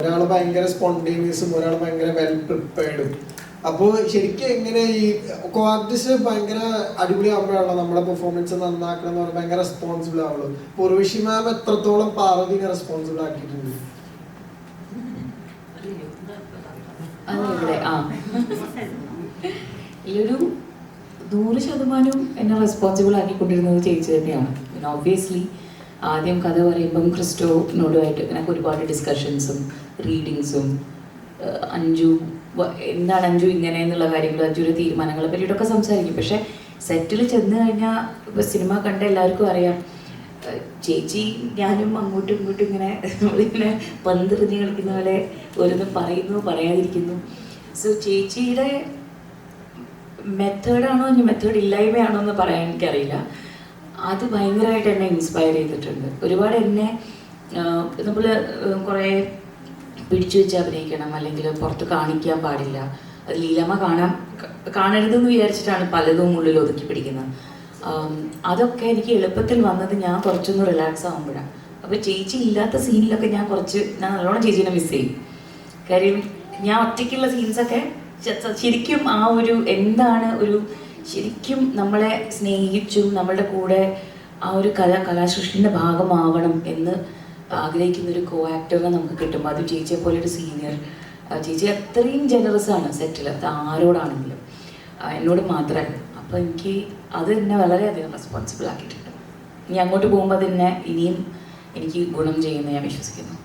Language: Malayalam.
ഒരാൾ ഭയങ്കര സ്പോണ്ടേനിയസും ഒരാൾ ഭയങ്കര വെൽ പ്രിപ്പയർഡും. അപ്പോൾ ശരിക്കും എങ്ങനെ ഈ കോആർട്ടിസ്റ്റ് ഭയങ്കര അടിപൊളിയാകുമ്പോഴാണല്ലോ നമ്മുടെ പെർഫോമൻസ് നന്നാക്കണം എന്ന് പറഞ്ഞാൽ ഭയങ്കര റെസ്പോൺസിബിൾ ആവുള്ളൂ. ഉർവശി മാം എത്രത്തോളം പാർവതിനെ റെസ്പോൺസിബിൾ ആക്കിയിട്ടുണ്ട്? ഒരു 100% എന്നെ റെസ്പോൺസിബിൾ ആക്കിക്കൊണ്ടിരുന്നത് ചേച്ചി തന്നെയാണ്. പിന്നെ ഒബ്വിയസ്ലി ആദ്യം കഥ പറയുമ്പം ക്രിസ്റ്റോനോടുമായിട്ട് എനിക്ക് ഒരുപാട് ഡിസ്കഷൻസും റീഡിങ്സും അഞ്ജു എന്താണ് അഞ്ജു ഇങ്ങനെ എന്നുള്ള കാര്യങ്ങൾ അഞ്ജുവിൻ്റെ തീരുമാനങ്ങളെ പറ്റിയിട്ടൊക്കെ സംസാരിക്കും. പക്ഷേ സെറ്റിൽ ചെന്ന് കഴിഞ്ഞാൽ ഇപ്പോൾ സിനിമ കണ്ട എല്ലാവർക്കും അറിയാം, ചേച്ചി ഞാനും അങ്ങോട്ടും ഇങ്ങോട്ടും ഇങ്ങനെ നമ്മളിങ്ങനെ പന്തെറിഞ്ഞ് കളിക്കുന്ന പോലെ ഓരോന്നും പറയുന്നു പറയാതിരിക്കുന്നു. സോ ചേച്ചിയുടെ മെത്തേഡാണോ ഇനി മെത്തേഡ് ഇല്ലായ്മയാണോ എന്ന് പറയാൻ എനിക്കറിയില്ല. അത് ഭയങ്കരമായിട്ട് എന്നെ ഇൻസ്പയർ ചെയ്തിട്ടുണ്ട്. ഒരുപാട് എന്നെ നമ്മൾ കുറേ പിടിച്ചു വെച്ച് അഭിനയിക്കണം, അല്ലെങ്കിൽ പുറത്ത് കാണിക്കാൻ പാടില്ല, അത് ലീലാമ്മ കാണരുതെന്ന് വിചാരിച്ചിട്ടാണ് പലതും ഉള്ളിൽ ഒതുക്കി പിടിക്കുന്നത്. അതൊക്കെ എനിക്ക് എളുപ്പത്തിൽ വന്നത് ഞാൻ കുറച്ചൊന്ന് റിലാക്സ് ആകുമ്പോഴാണ്. അപ്പോൾ ചേച്ചി ഇല്ലാത്ത സീനിലൊക്കെ ഞാൻ നല്ലോണം ചേച്ചീനെ മിസ് ചെയ്യും. കാര്യം ഞാൻ ഒറ്റയ്ക്കുള്ള സീൻസൊക്കെ ശരിക്കും ആ ഒരു എന്താണ് ഒരു ശരിക്കും നമ്മളെ സ്നേഹിച്ചും നമ്മളുടെ കൂടെ ആ ഒരു കലാസൃഷ്ടിൻ്റെ ഭാഗമാവണം എന്ന് ആഗ്രഹിക്കുന്നൊരു കോ ആക്ടറിനെ നമുക്ക് കിട്ടുമ്പോൾ, അത് ചേച്ചിയെ പോലെ ഒരു സീനിയർ ചേച്ചി അത്രയും ജനറസ് ആണ് സെറ്റിൽ, അത് ആരോടാണെങ്കിലും, എന്നോട് മാത്രമല്ല. അപ്പോൾ എനിക്ക് അത് എന്നെ വളരെയധികം റെസ്പോൺസിബിൾ ആക്കിയിട്ടുണ്ട്. ഇനി അങ്ങോട്ട് പോകുമ്പോൾ അത് എന്നെ ഇനിയും എനിക്ക് ഗുണം ചെയ്യുമെന്ന് ഞാൻ വിശ്വസിക്കുന്നു.